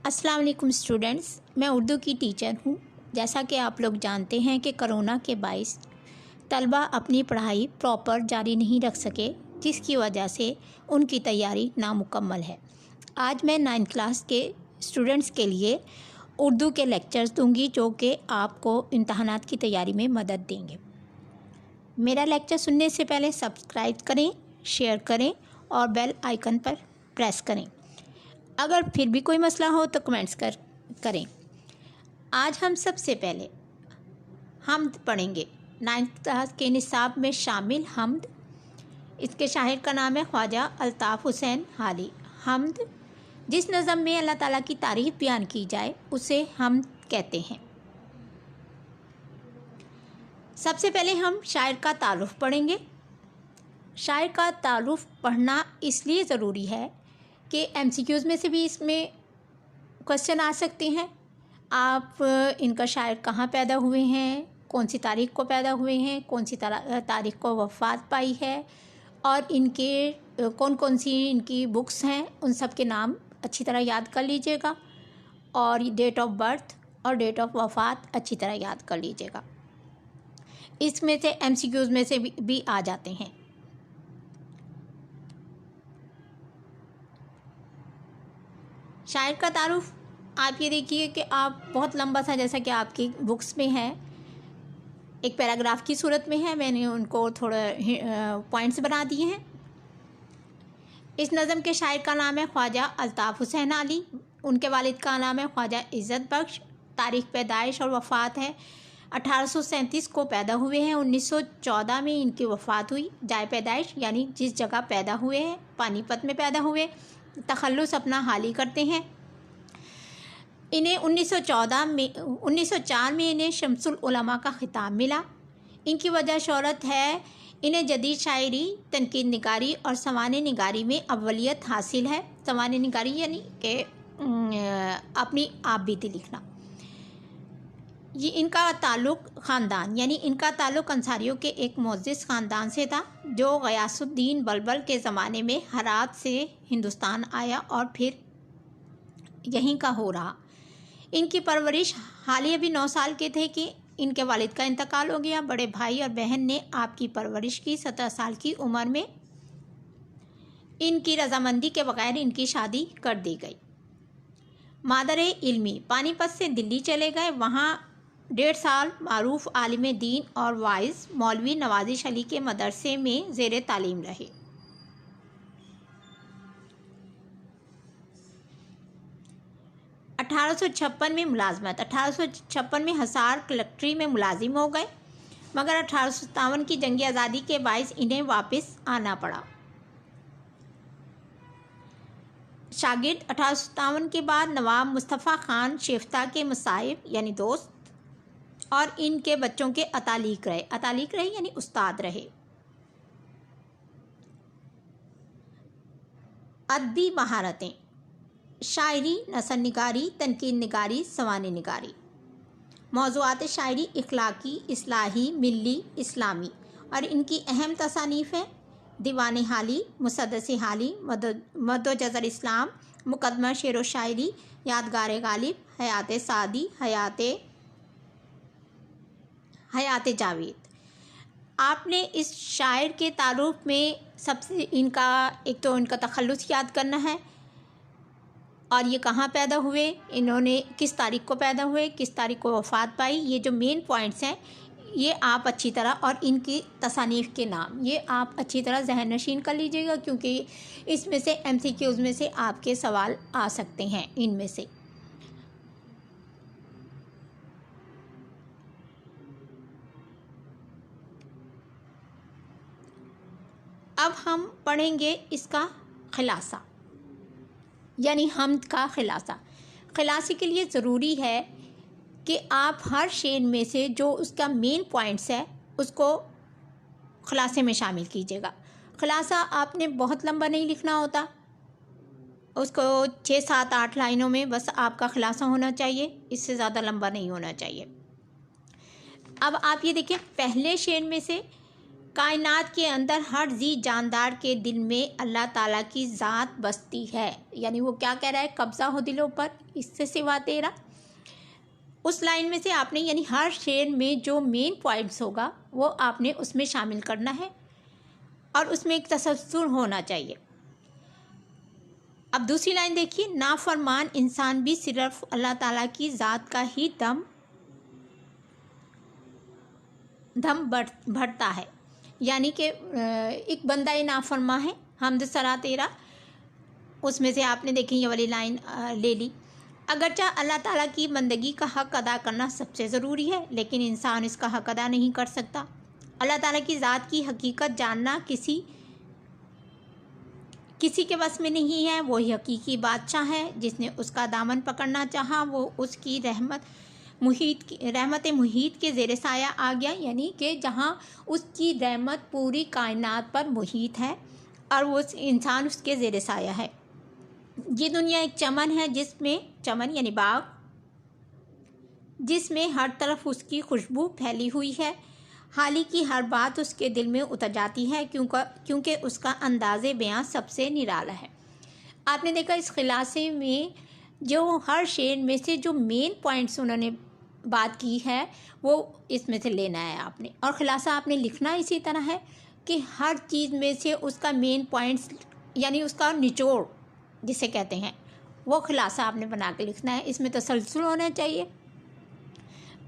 अस्सलाम वालेकुम स्टूडेंट्स, मैं उर्दू की टीचर हूँ। जैसा कि आप लोग जानते हैं कि कोरोना के बाइस तलबा अपनी पढ़ाई प्रॉपर जारी नहीं रख सके, जिसकी वजह से उनकी तैयारी नामुकम्मल है। आज मैं 9th क्लास के स्टूडेंट्स के लिए उर्दू के लेक्चर्स दूंगी, जो कि आपको इम्तहानात की तैयारी में मदद देंगे। मेरा लेक्चर सुनने से पहले सब्सक्राइब करें, शेयर करें और बेल आइकन पर प्रेस करें। अगर फिर भी कोई मसला हो तो कमेंट्स करें। आज हम सबसे पहले हम्द पढ़ेंगे। 9th क्लास के निसाब में शामिल हम्द। इसके शाहिर का नाम है ख्वाजा अल्ताफ़ हुसैन हाली। हम्द जिस नज़म में अल्लाह ताला की तारीफ़ बयान की जाए उसे हम्द कहते हैं। सबसे पहले हम शायर का तारुफ़ पढ़ेंगे। शायर का तारुफ़ पढ़ना इसलिए ज़रूरी है कि MCQs में से भी इसमें क्वेश्चन आ सकते हैं। आप इनका शायर कहाँ पैदा हुए हैं, कौन सी तारीख़ को पैदा हुए हैं, कौन सी तारीख़ को वफ़ात पाई है और इनके कौन कौन सी इनकी बुक्स हैं, उन सब के नाम अच्छी तरह याद कर लीजिएगा और डेट ऑफ बर्थ और डेट ऑफ वफ़ात अच्छी तरह याद कर लीजिएगा। इसमें से MCQs में से भी आ जाते हैं। शायर का तारुफ़ आप ये देखिए कि आप बहुत लंबा सा, जैसा कि आपकी बुक्स में है, एक पैराग्राफ की सूरत में है। मैंने उनको थोड़े पॉइंट्स बना दिए हैं। इस नज़म के शायर का नाम है ख्वाजा अल्ताफ़ हुसैन अली। उनके वालिद का नाम है ख्वाजा इज़्ज़त बख्श। तारीख़ पैदाइश और वफ़ात है 1837 को पैदा हुए हैं। 1914 में इनकी वफ़ात हुई। जाए पैदाइश यानी जिस जगह पैदा हुए हैं, पानीपत में पैदा हुए। तखल्लुस अपना हाली करते हैं। इन्हें 1904 में इन्हें शम्सुल उलमा का खिताब मिला। इनकी वजह शोहरत है, इन्हें जदीद शायरी, तनकीद निगारी और सवाने निगारी में अव्वलियत हासिल है। सवाने निगारी यानी कि अपनी आप बीती लिखना। ये इनका ताल्लुक़ ख़ानदान यानी इनका ताल्लुक़ अंसारियों के एक मोअज़्ज़िज़ ख़ानदान से था, जो ग़यासुद्दीन बलबल के ज़माने में हेरात से हिंदुस्तान आया और फिर यहीं का हो रहा। इनकी परवरिश हाल ही अभी 9 साल के थे कि इनके वालिद का इंतकाल हो गया। बड़े भाई और बहन ने आपकी परवरिश की। 17 साल की उम्र में इनकी रजामंदी के बगैर इनकी शादी कर दी गई। मादरे इल्मी पानीपत से दिल्ली चले गए। वहाँ 1.5 साल मारूफ आलिम दीन और वाइज मौलवी नवाजिश अली के मदरसे में ज़ेर तालीम रहे। 1856 में मुलाजमत। 1856 में हिसार कलेक्ट्री में मुलाजिम हो गए, मगर 1857 की जंग आज़ादी के बाइस इन्हें वापस आना पड़ा। शागिर्द 1857 के बाद नवाब मुस्तफ़ा ख़ान शेफ्ता के मुसाहिब यानी दोस्त और इनके बच्चों के अतालिक रहे यानी उस्ताद रहे। अदबी महारतें शायरी, नसर निगारी, तनकीद निगारी, सवाने निगारी। मौज़ूआत शायरी इखलाकी, इस्लाही, मिल्ली, इस्लामी और इनकी अहम तसानीफ़ हैं दीवान हाली, मुसद्दस हाली, मदो जज़र इस्लाम, मुकदमा शेर व शायरी, यादगार गालिब, हयात सादी, हयात जावेद। आपने इस शायर के तारुफ़ में सबसे इनका एक तो इनका तखल्लुस याद करना है और ये कहाँ पैदा हुए, इन्होंने किस तारीख़ को पैदा हुए, किस तारीख़ को वफ़ात पाई। ये जो मेन पॉइंट्स हैं ये आप अच्छी तरह, और इनकी तसानीफ़ के नाम ये आप अच्छी तरह ज़हन नशीन कर लीजिएगा, क्योंकि इसमें से MCQs में से आपके सवाल आ सकते हैं। इनमें से अब हम पढ़ेंगे इसका ख़ुलासा यानी हम्द का ख़ुलासा। ख़ुलासे के लिए ज़रूरी है कि आप हर शेर में से जो उसका मेन पॉइंट्स है उसको ख़ुलासे में शामिल कीजिएगा। ख़ुलासा आपने बहुत लंबा नहीं लिखना होता, उसको 6, 7, 8 लाइनों में बस आपका ख़ुलासा होना चाहिए, इससे ज़्यादा लंबा नहीं होना चाहिए। अब आप ये देखिए, पहले शेर में से कायनात के अंदर हर जी जानदार के दिल में अल्लाह ताला की ज़ात बसती है। यानी वो क्या कह रहा है, कब्ज़ा हो दिलों पर, इससे सिवा तेरा। उस लाइन में से आपने यानी हर शेर में जो मेन पॉइंट्स होगा वो आपने उसमें शामिल करना है और उसमें एक तसल्सल होना चाहिए। अब दूसरी लाइन देखिए, नाफरमान इंसान भी सिर्फ अल्लाह ताला की ज़ात का ही दम भरता है। यानी कि एक बंदा नाफरमा है, हमद सरा तेरा, उसमें से आपने देखी ये वाली लाइन ले ली। अगरचा अल्लाह ताला की बंदगी का हक़ अदा करना सबसे ज़रूरी है, लेकिन इंसान इसका हक़ अदा नहीं कर सकता। अल्लाह ताला की ज़ात की हकीकत जानना किसी के बस में नहीं है। वही हकीकी बादशाह है, जिसने उसका दामन पकड़ना चाहा वो उसकी रहमत मुहीत के ज़ेर साया आ गया। यानी कि जहाँ उसकी रहमत पूरी कायनात पर मुहीत है और वो इंसान उसके ज़ेर साया है। ये दुनिया एक चमन है, चमन यानी बाग, जिसमें हर तरफ उसकी खुशबू फैली हुई है। हाली की हर बात उसके दिल में उतर जाती है, क्योंकि उसका अंदाज़े बयां सबसे निराला है। आपने देखा इस खिलासे में जो हर शेर में से जो मेन पॉइंट्स उन्होंने बात की है वो इसमें से लेना है आपने, और खिलासा आपने लिखना इसी तरह है कि हर चीज़ में से उसका मेन पॉइंट्स यानी उसका निचोड़ जिसे कहते हैं वो खिलासा आपने बना के लिखना है। इसमें तसलसल होना चाहिए,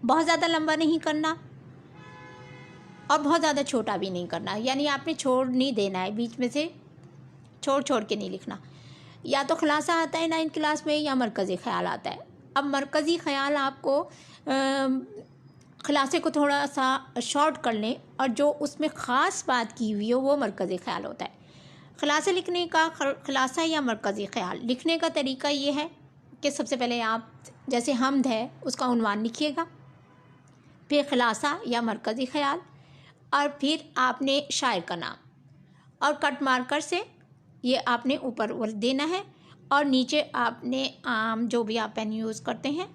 बहुत ज़्यादा लंबा नहीं करना और बहुत ज़्यादा छोटा भी नहीं करना। यानी आपने छोड़ नहीं देना है, बीच में से छोड़ के नहीं लिखना। या तो खिलासा आता है 9th क्लास में या मरकज़ी ख़्याल आता है। अब मरकज़ी ख़्याल आपको खिलासे को थोड़ा सा शॉर्ट कर लें और जो उसमें ख़ास बात की हुई हो वो मरकज़ी ख़्याल होता है। खिलासा लिखने का खिलासा या मरकज़ी ख़्याल लिखने का तरीका ये है कि सबसे पहले आप जैसे हमद है उसका उन्वान लिखिएगा, फिर खिलासा या मरकज़ी ख़्याल, और फिर आपने शायर का नाम और कट मार्कर से ये आपने ऊपर देना है, और नीचे आपने आम जो भी आप पेन यूज़ करते हैं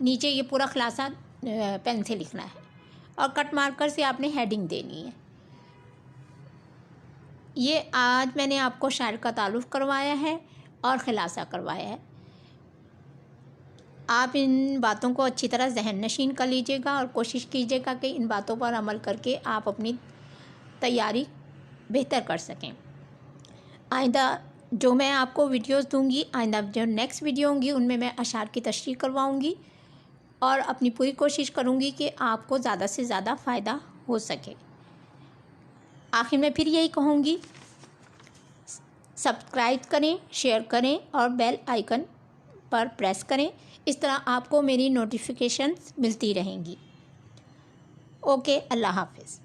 नीचे ये पूरा खिलासा पेन से लिखना है और कट मार्कर से आपने हेडिंग देनी है। ये आज मैंने आपको शायर का तारुफ़ करवाया है और खिलासा करवाया है। आप इन बातों को अच्छी तरह ज़हन नशीन कर लीजिएगा और कोशिश कीजिएगा कि इन बातों पर अमल करके आप अपनी तैयारी बेहतर कर सकें। आइंदा जो मैं आपको वीडियोस दूंगी, आइंदा जो नेक्स्ट वीडियो होंगी उनमें मैं अशार की तशरीह करवाऊंगी और अपनी पूरी कोशिश करूंगी कि आपको ज़्यादा से ज़्यादा फ़ायदा हो सके। आखिर में फिर यही कहूँगी, सब्सक्राइब करें, शेयर करें और बेल आइकन पर प्रेस करें। इस तरह आपको मेरी नोटिफिकेशंस मिलती रहेंगी। ओके, अल्लाह हाफ़िज़।